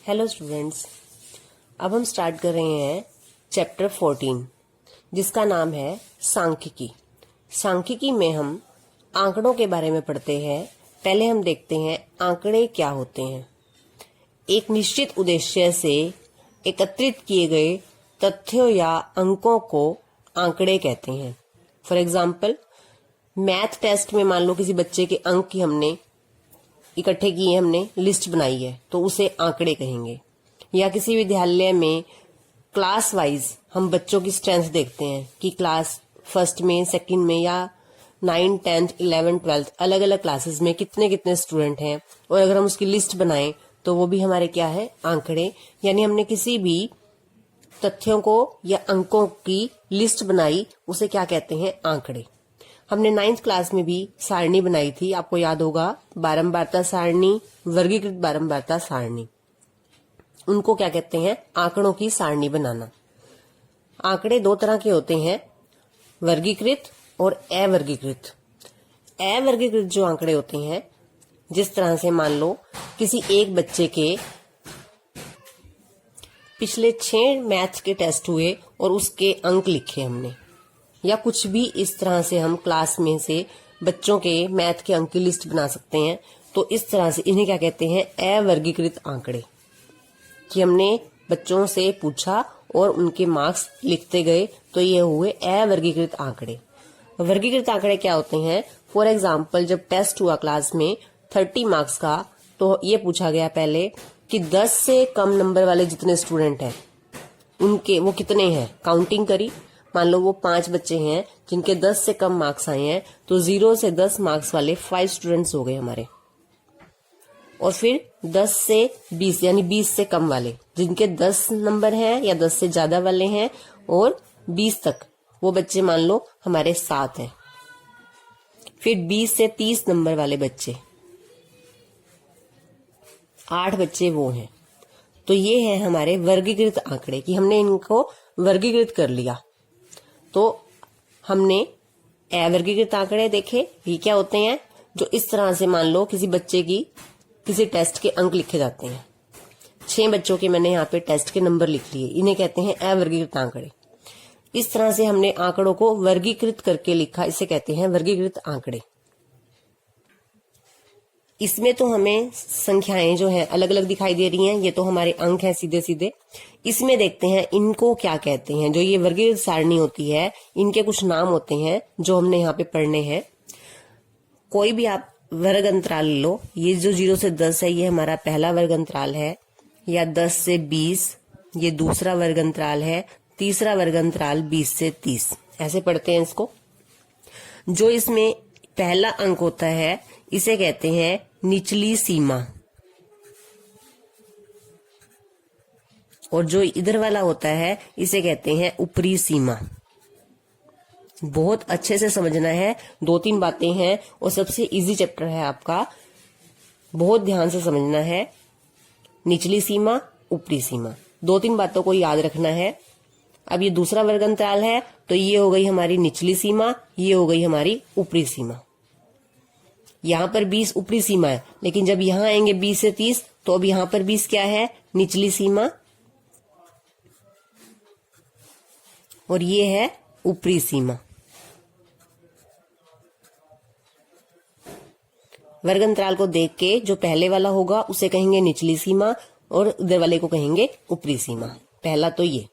Hello students, अब हम start कर रहे हैं चैप्टर 14 जिसका नाम है सांख्यिकी। सांख्यिकी में हम आंकड़ों के बारे में पढ़ते हैं। पहले हम देखते हैं आंकड़े क्या होते हैं। एक निश्चित उद्देश्य से एकत्रित किए गए तथ्यों या अंकों को आंकड़े कहते हैं। फॉर एग्जाम्पल, मैथ टेस्ट में मान लो किसी बच्चे के अंक की हमने इकट्ठे किए, हमने लिस्ट बनाई है तो उसे आंकड़े कहेंगे। या किसी विद्यालय में क्लास वाइज हम बच्चों की स्ट्रेंथ देखते हैं कि क्लास फर्स्ट में, सेकंड में या 9, 10, 11, 12 अलग अलग क्लासेस में कितने कितने स्टूडेंट हैं, और अगर हम उसकी लिस्ट बनाएं तो वो भी हमारे क्या है, आंकड़े। यानी हमने किसी भी तथ्यों को या अंकों की लिस्ट बनाई, उसे क्या कहते हैं, आंकड़े। हमने 9th क्लास में भी सारणी बनाई थी, आपको याद होगा, बारंबारता सारणी, वर्गीकृत बारंबारता सारणी। उनको क्या कहते हैं, आंकड़ों की सारणी बनाना। आंकड़े दो तरह के होते हैं, वर्गीकृत और अवर्गीकृत। अवर्गीकृत जो आंकड़े होते हैं, जिस तरह से मान लो किसी एक बच्चे के पिछले 6 मैथ्स के टेस्ट हुए और उसके अंक लिखे हमने, या कुछ भी इस तरह से हम क्लास में से बच्चों के मैथ के अंक की लिस्ट बना सकते हैं। तो इस तरह से इन्हें क्या कहते हैं, अवर्गीकृत आंकड़े, कि हमने बच्चों से पूछा और उनके मार्क्स लिखते गए, तो ये हुए अवर्गीकृत आंकड़े। वर्गीकृत आंकड़े क्या होते हैं, फॉर एग्जाम्पल जब टेस्ट हुआ क्लास में 30 मार्क्स का, तो ये पूछा गया पहले कि 10 से कम नंबर वाले जितने स्टूडेंट हैं उनके वो कितने हैं, काउंटिंग करी। मान लो वो 5 बच्चे हैं जिनके 10 से कम मार्क्स आए हैं, तो 0 से 10 मार्क्स वाले 5 स्टूडेंट्स हो गए हमारे। और फिर 10 से 20 यानी 20 से कम वाले जिनके 10 नंबर हैं या 10 से ज्यादा वाले हैं, और 20 तक वो बच्चे मान लो हमारे 7 हैं। फिर 20 से 30 नंबर वाले बच्चे 8 बच्चे वो हैं। तो ये है हमारे वर्गीकृत आंकड़े, कि हमने इनको वर्गीकृत कर लिया। तो हमने अवर्गीकृत आंकड़े देखे, ये क्या होते हैं, जो इस तरह से मान लो किसी बच्चे की किसी टेस्ट के अंक लिखे जाते हैं। 6 बच्चों के मैंने यहाँ पे टेस्ट के नंबर लिख लिए, इन्हें कहते हैं अवर्गीकृत आंकड़े। इस तरह से हमने आंकड़ों को वर्गीकृत करके लिखा, इसे कहते हैं वर्गीकृत आंकड़े। इसमें तो हमें संख्याएं जो हैं अलग अलग दिखाई दे रही हैं, ये तो हमारे अंक हैं सीधे सीधे। इसमें देखते हैं इनको क्या कहते हैं। जो ये वर्गीकृत सारणी होती है, इनके कुछ नाम होते हैं जो हमने यहाँ पे पढ़ने हैं। कोई भी आप वर्ग अंतराल लो, ये जो 0 से 10 है ये हमारा पहला वर्ग अंतराल है, या 10 से 20 ये दूसरा वर्ग अंतराल है, तीसरा वर्ग अंतराल 20 से 30, ऐसे पढ़ते हैं इसको। जो इसमें पहला अंक होता है इसे कहते हैं निचली सीमा, और जो इधर वाला होता है इसे कहते हैं ऊपरी सीमा। बहुत अच्छे से समझना है, 2-3 बातें हैं और सबसे इजी चैप्टर है आपका, बहुत ध्यान से समझना है। निचली सीमा, ऊपरी सीमा, 2-3 बातों को याद रखना है। अब ये दूसरा वर्ग अंतराल है, तो ये हो गई हमारी निचली सीमा, ये हो गई हमारी ऊपरी सीमा। यहाँ पर 20 ऊपरी सीमा है, लेकिन जब यहाँ आएंगे 20 से 30, तो अब यहाँ पर 20 क्या है, निचली सीमा, और ये है ऊपरी सीमा। वर्ग अंतराल को देख के जो पहले वाला होगा उसे कहेंगे निचली सीमा, और उधर वाले को कहेंगे ऊपरी सीमा। पहला तो ये।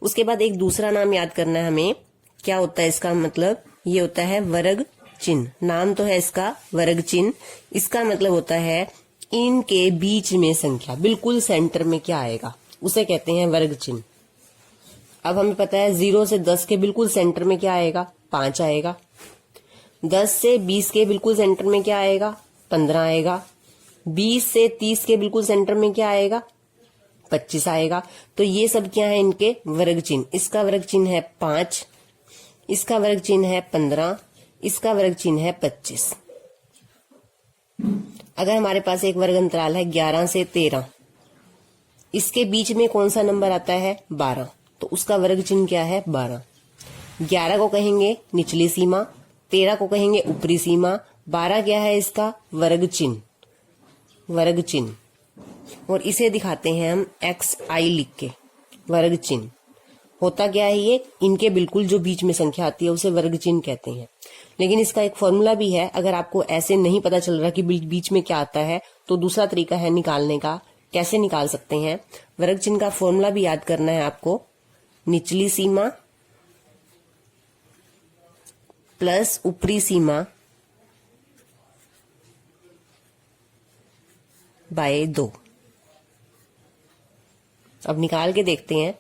उसके बाद एक दूसरा नाम याद करना है हमें, क्या होता है इसका मतलब, ये होता है वर्ग चिन्ह। नाम तो है इसका वर्ग चिन्ह, इसका मतलब होता है इनके बीच में संख्या, बिल्कुल सेंटर में क्या आएगा उसे कहते हैं वर्ग चिन्ह। अब हमें पता है 0 से 10 के बिल्कुल सेंटर में क्या आएगा, 5 आएगा। 10 से 20 के बिल्कुल सेंटर में क्या आएगा, 15 आएगा। 20 से 30 के बिल्कुल सेंटर में क्या आएगा, 25 आएगा। तो ये सब क्या है, इनके वर्ग चिन्ह। इसका वर्ग चिन्ह है 5, इसका वर्ग चिन्ह है 15, इसका वर्ग चिन्ह है 25। अगर हमारे पास एक वर्ग अंतराल है 11 से 13, इसके बीच में कौन सा नंबर आता है, 12, तो उसका वर्ग चिन्ह क्या है, 12। 11 को कहेंगे निचली सीमा, 13 को कहेंगे ऊपरी सीमा, 12 क्या है इसका वर्ग चिन्ह, वर्ग चिन्ह। और इसे दिखाते हैं हम xi लिख के, वर्ग चिन्ह। होता क्या है ये, इनके बिल्कुल जो बीच में संख्या आती है उसे वर्ग चिन्ह कहते हैं। लेकिन इसका एक फॉर्मूला भी है, अगर आपको ऐसे नहीं पता चल रहा कि बीच में क्या आता है तो दूसरा तरीका है निकालने का। कैसे निकाल सकते हैं, वर्ग चिन्ह का फॉर्मूला भी याद करना है आपको। निचली सीमा प्लस ऊपरी सीमा बाय 2। अब निकाल के देखते हैं।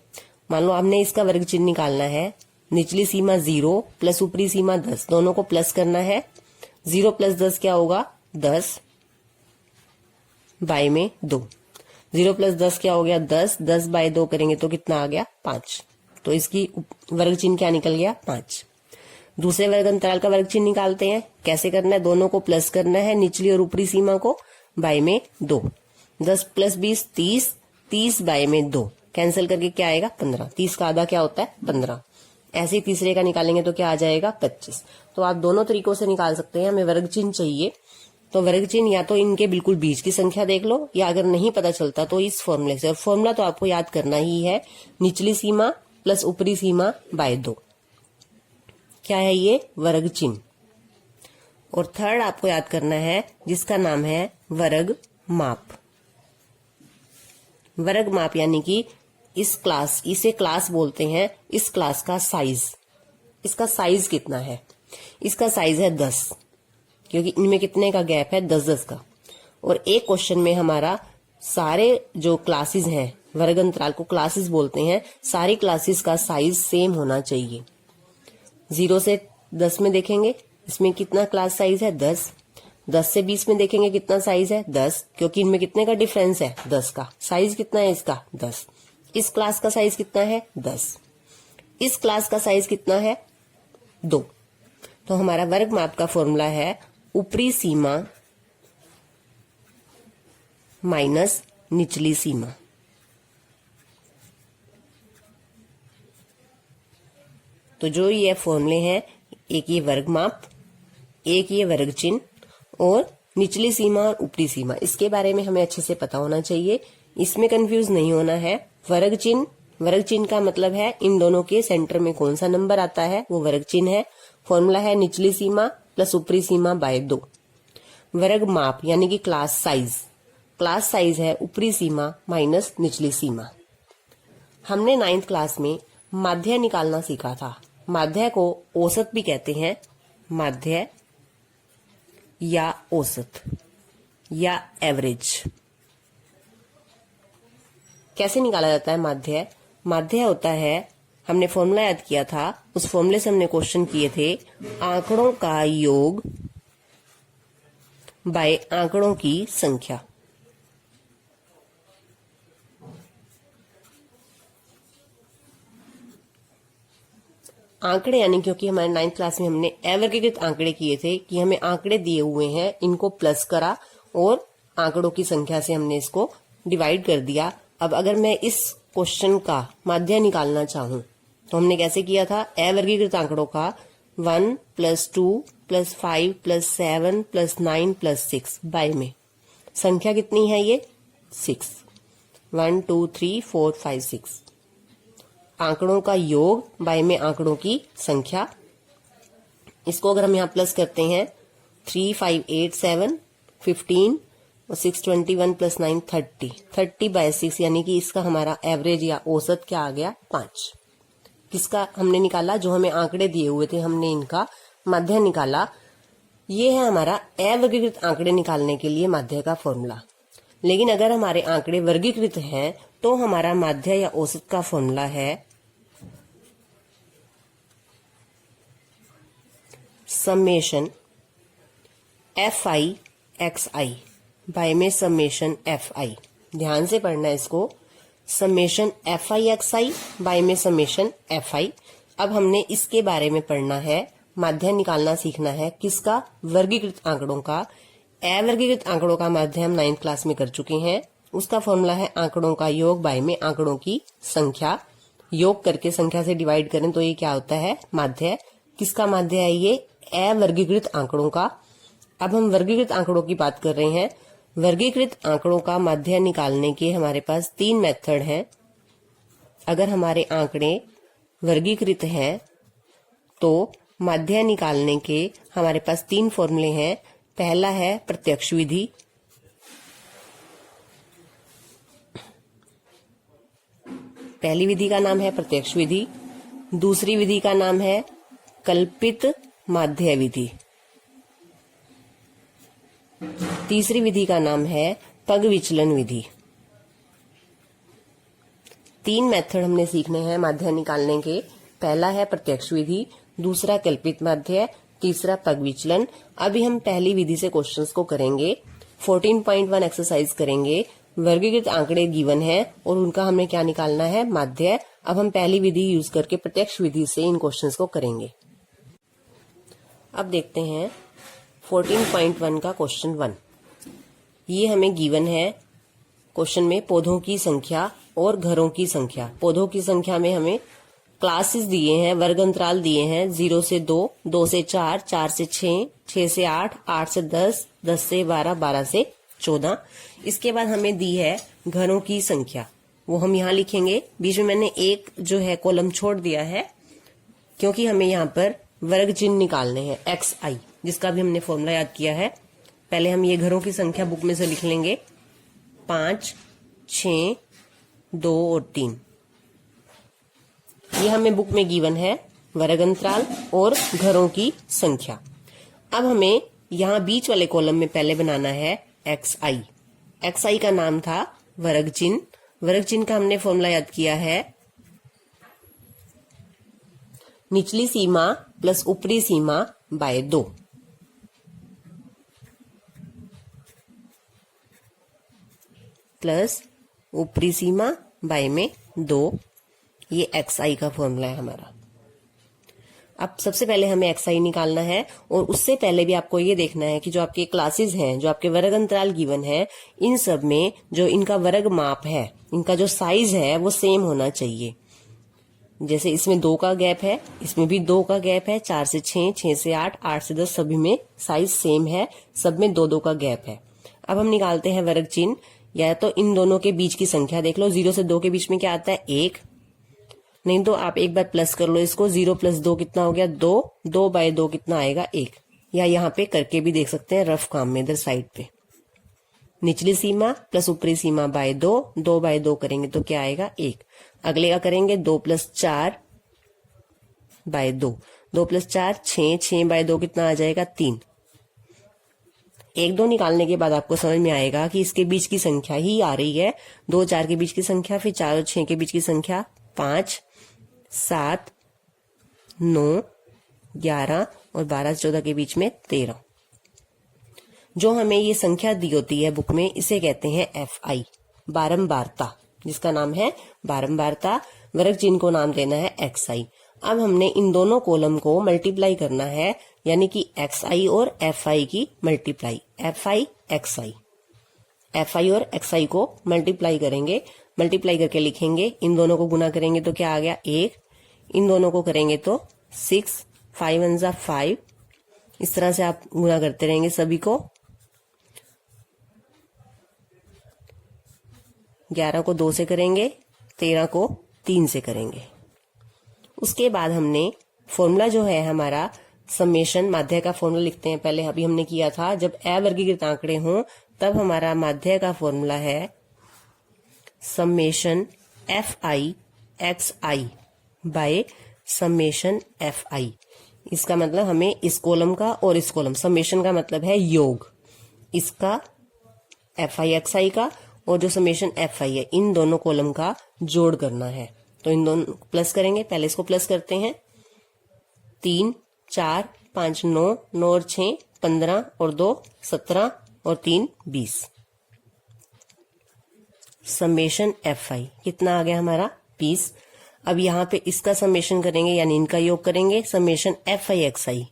मान लो हमने इसका वर्ग चिन्ह निकालना है। निचली सीमा 0 प्लस ऊपरी सीमा 10, दोनों को प्लस करना है। 0 प्लस 10 क्या होगा, 10 बाय में 2। 0 प्लस 10 क्या हो गया, 10। 10 बाय 2 करेंगे तो कितना आ गया, 5। तो इसकी वर्ग चिन्ह क्या निकल गया, 5। दूसरे वर्ग अंतराल का वर्ग चिन्ह निकालते हैं। कैसे करना है, दोनों को प्लस करना है, निचली और ऊपरी सीमा को, बाय में 2। 10 प्लस 20 30, 30 बाय में 2, कैंसिल करके क्या आएगा, 15। 30 का आधा क्या होता है, 15। ऐसे ही तीसरे का निकालेंगे तो क्या आ जाएगा, 25। तो आप दोनों तरीकों से निकाल सकते हैं। हमें वर्ग चिन्ह चाहिए तो वर्ग चिन्ह या तो इनके बिल्कुल बीच की संख्या देख लो, या अगर नहीं पता चलता तो इस फॉर्मूले से। और फॉर्मूला तो आपको याद करना ही है, निचली सीमा प्लस ऊपरी सीमा बाय 2। क्या है ये, वर्ग चिन्ह। और थर्ड आपको याद करना है जिसका नाम है वर्ग माप। वर्ग माप यानी कि इसे क्लास बोलते हैं, इस क्लास का साइज। इसका साइज कितना है, इसका साइज है 10, क्योंकि इनमें कितने का गैप है, 10-10 का। और एक क्वेश्चन में हमारा सारे जो क्लासेस हैं, वर्ग अंतराल को क्लासेस बोलते हैं, सारी क्लासेस का साइज सेम होना चाहिए। 0 से 10 में देखेंगे इसमें कितना क्लास साइज है, 10। 10 से 20 में देखेंगे कितना साइज है, 10, क्योंकि इनमें कितने का डिफरेंस है, 10 का। साइज कितना है इसका, 10। इस क्लास का साइज कितना है, 10। इस क्लास का साइज कितना है, 2। तो हमारा वर्ग माप का फॉर्मूला है ऊपरी सीमा माइनस निचली सीमा। तो जो ये फॉर्मूले हैं, एक ये वर्ग माप, एक ये वर्ग चिन्ह और निचली सीमा और ऊपरी सीमा, इसके बारे में हमें अच्छे से पता होना चाहिए। इसमें कंफ्यूज नहीं होना है। वर्ग चिन्ह का मतलब है इन दोनों के सेंटर में कौन सा नंबर आता है, वो वर्ग चिन्ह है। फॉर्मूला है निचली सीमा प्लस ऊपरी सीमा बाय 2। वर्ग माप यानी कि क्लास साइज है ऊपरी सीमा माइनस निचली सीमा। हमने 9th क्लास में माध्य निकालना सीखा था। माध्य को औसत भी कहते हैं, माध्य या औसत या एवरेज। कैसे निकाला जाता है माध्य? माध्य होता है, हमने फॉर्मूला याद किया था, उस फॉर्मूले से हमने क्वेश्चन किए थे, आंकड़ों का योग बाय आंकड़ों की संख्या। आंकड़े यानी, क्योंकि हमारे 9th क्लास में हमने अवर्गीकृत आंकड़े किए थे कि हमें आंकड़े दिए हुए हैं, इनको प्लस करा और आंकड़ों की संख्या से हमने इसको डिवाइड कर दिया। अब अगर मैं इस क्वेश्चन का माध्य निकालना चाहूं तो हमने कैसे किया था, अवर्गीकृत आंकड़ों का 1 + 2 + 5 + 7 + 9 + 6 बाय में संख्या कितनी है ये, 6। 1 2 3 4 5 6, आंकड़ों का योग बाय में आंकड़ों की संख्या। इसको अगर हम यहाँ प्लस करते हैं, 3 5 8 7 15 और 6 21 + 9 30, 30 बाय 6 यानी कि इसका हमारा एवरेज या औसत क्या आ गया, 5। किसका हमने निकाला, जो हमें आंकड़े दिए हुए थे हमने इनका माध्य निकाला। ये है हमारा अवर्गीकृत आंकड़े निकालने के लिए माध्य का फॉर्मूला। लेकिन अगर हमारे आंकड़े वर्गीकृत हैं तो हमारा माध्य या औसत का फॉर्मूला है समेशन fi xi बाय में समेशन fi। ध्यान से पढ़ना है इसको, समेशन fi xi बाय में समेशन fi। अब हमने इसके बारे में पढ़ना है, माध्य निकालना सीखना है किसका, वर्गीकृत आंकड़ों का। अवर्गीकृत आंकड़ों का माध्य हम 9th क्लास में कर चुके हैं। उसका फॉर्मूला है आंकड़ों का योग बाय में आंकड़ों की संख्या। योग करके संख्या से डिवाइड करें तो ये क्या होता है, माध्य। किसका माध्य है ये, अवर्गीकृत आंकड़ों का। अब हम वर्गीकृत आंकड़ों की बात कर रहे हैं वर्गीकृत आंकड़ों का माध्य निकालने के हमारे पास 3 मेथड हैं। अगर हमारे आंकड़े वर्गीकृत हैं तो माध्य निकालने के हमारे पास 3 फॉर्मूले हैं। पहला है प्रत्यक्ष विधि, पहली विधि का नाम है प्रत्यक्ष विधि। दूसरी विधि का नाम है कल्पित माध्य विधि। तीसरी विधि का नाम है पग विचलन विधि। 3 मेथड हमने सीखने हैं माध्य निकालने के। पहला है प्रत्यक्ष विधि, दूसरा कल्पित माध्य, तीसरा पग विचलन। अभी हम पहली विधि से क्वेश्चंस को करेंगे। 14.1 एक्सरसाइज करेंगे। वर्गीकृत आंकड़े गिवन है और उनका हमें क्या निकालना है, माध्य। अब हम पहली विधि यूज करके प्रत्यक्ष विधि से इन क्वेश्चंस को करेंगे। अब देखते हैं 14.1 का क्वेश्चन 1। ये हमें गिवन है क्वेश्चन में पौधों की संख्या और घरों की संख्या। पौधों की संख्या में हमें क्लासेस दिए हैं, वर्ग अंतराल दिए हैं 0 से 2, 2 से 4, 4 से 6, 6 से 8, 8 से 10, 10 से 12, 12 से 14। इसके बाद हमें दी है घरों की संख्या, वो हम यहाँ लिखेंगे। बीच में मैंने एक जो है कॉलम छोड़ दिया है क्योंकि हमें यहाँ पर वर्ग चिन्ह निकालने हैं xi, जिसका भी हमने फॉर्मूला याद किया है। पहले हम ये घरों की संख्या बुक में से लिख लेंगे, 5, 6, 2 और 3। ये हमें बुक में गिवन है वर्ग अंतराल और घरों की संख्या। अब हमें यहाँ बीच वाले कॉलम में पहले बनाना है xi। xi का नाम था वर्ग चिन्ह। वर्ग चिन्ह का हमने फॉर्मूला याद किया है, निचली सीमा प्लस ऊपरी सीमा बाय 2। प्लस ऊपरी सीमा बाय में 2। ये xi का फॉर्मूला है हमारा। अब सबसे पहले हमें xi निकालना है और उससे पहले भी आपको ये देखना है कि जो आपके क्लासेस हैं, जो आपके वर्ग अंतराल गिवन है, इन सब में जो इनका वर्ग माप है, इनका जो साइज है वो सेम होना चाहिए। जैसे इसमें 2 का गैप है, इसमें भी 2 का गैप है, 4 से 6, 6 से 8, 8 से 10 सभी में साइज सेम है, सब में 2-2 का गैप है। अब हम निकालते हैं वर्ग चिन्ह, या तो इन दोनों के बीच की संख्या देख लो। 0 से 2 के बीच में क्या आता है, 1। नहीं तो आप एक बार प्लस कर लो इसको, 0 + 2 कितना हो गया, 2। 2 बाय 2 कितना आएगा, 1। या यहाँ पे करके भी देख सकते हैं रफ काम में, इधर साइड पे। निचली सीमा प्लस ऊपरी सीमा बाय 2, 2 बाय 2 करेंगे तो क्या आएगा, 1। अगले का करेंगे 2 + 4 बाय 2, 2 + 4 6, 6 बाय 2 कितना आ जाएगा, 3। 1, 2 निकालने के बाद आपको समझ में आएगा कि इसके बीच की संख्या ही आ रही है। 2, 4 के बीच की संख्या, फिर 4 और 6 के बीच की संख्या 5, 7, 9, 11 और 12 से 14 के बीच में 13। जो हमें ये संख्या दी होती है बुक में, इसे कहते हैं fi, बारंबारता, जिसका नाम है बारंबारता। वर्ग चिन्ह को नाम देना है xi। अब हमने इन दोनों कॉलम को मल्टीप्लाई करना है, यानी कि xi और fi की मल्टीप्लाई, fi xi। fi और xi को मल्टीप्लाई करेंगे, मल्टीप्लाई करके लिखेंगे। इन दोनों को गुना करेंगे तो क्या आ गया, 1। इन दोनों को करेंगे तो 6, 5 1 जा 5। इस तरह से आप गुना करते रहेंगे सभी को। 11 को 2 से करेंगे, 13 को 3 से करेंगे। उसके बाद हमने फॉर्मूला जो है हमारा समेशन, माध्य का फॉर्मूला लिखते हैं। पहले अभी हमने किया था, जब अवर्गीकृत आंकड़े हों तब हमारा माध्य का फॉर्मूला है summation fi xi by summation fi। इसका मतलब हमें इस कॉलम का और इस कॉलम, समेशन का मतलब है योग, इसका fi xi का और जो समेशन fi है, इन दोनों कॉलम का जोड़ करना है। तो इन दोनों प्लस करेंगे, पहले इसको प्लस करते हैं। 3, 4, 5 9, 9 और 6 15 और 2 17 और 3 20। समेशन fi कितना आ गया हमारा, 20। अब यहाँ पे इसका समेशन करेंगे, यानी इनका योग करेंगे, समेशन fi xi।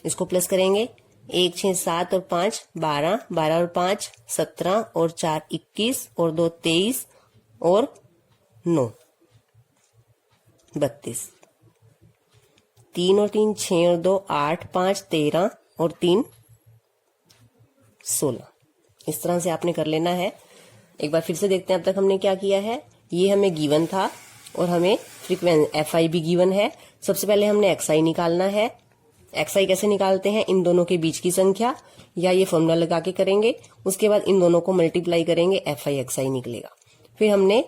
इसको प्लस करेंगे, 1 6 7 और 5 12, 12 और 5 17 और 4 21 और 2 23 और 9 32। 3 और 3 6 और 2 8, 5 13 और 3 16। इस तरह से आपने कर लेना है। एक बार फिर से देखते हैं अब तक हमने क्या किया है। ये हमें गिवन था और हमें फ्रीक्वेंसी FI भी गिवन है। सबसे पहले हमने XI निकालना है। XI कैसे निकालते हैं, इन दोनों के बीच की संख्या या ये फॉर्मूला लगा के करेंगे, उसके बाद इन दोनों को मल्टीप्लाई करेंगे, FI XI निकलेगा। फिर हमने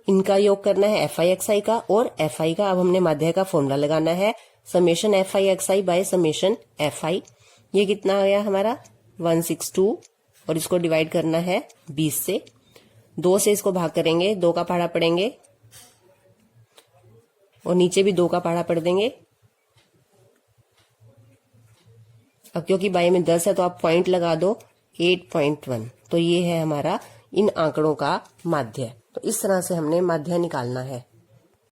इनका योग करना है FI XI का और FI का। अब हमने माध्य का फॉर्मूला लगाना है, summation FI XI by summation FI। ये कितना आ गया हमारा 162 और इसको डिवाइड करना है 20 से। 2 से इसको भाग करेंगे, 2 का पहाड़ा पड़ेंगे और नीचे भी 2 का पहाड़ा पढ़ देंगे। अब क्योंकि बाई में 10 है तो आप पॉइंट लगा दो 8.1। तो ये है हमारा इन आंकड़ों का माध्य। तो इस तरह से हमने माध्य निकालना है।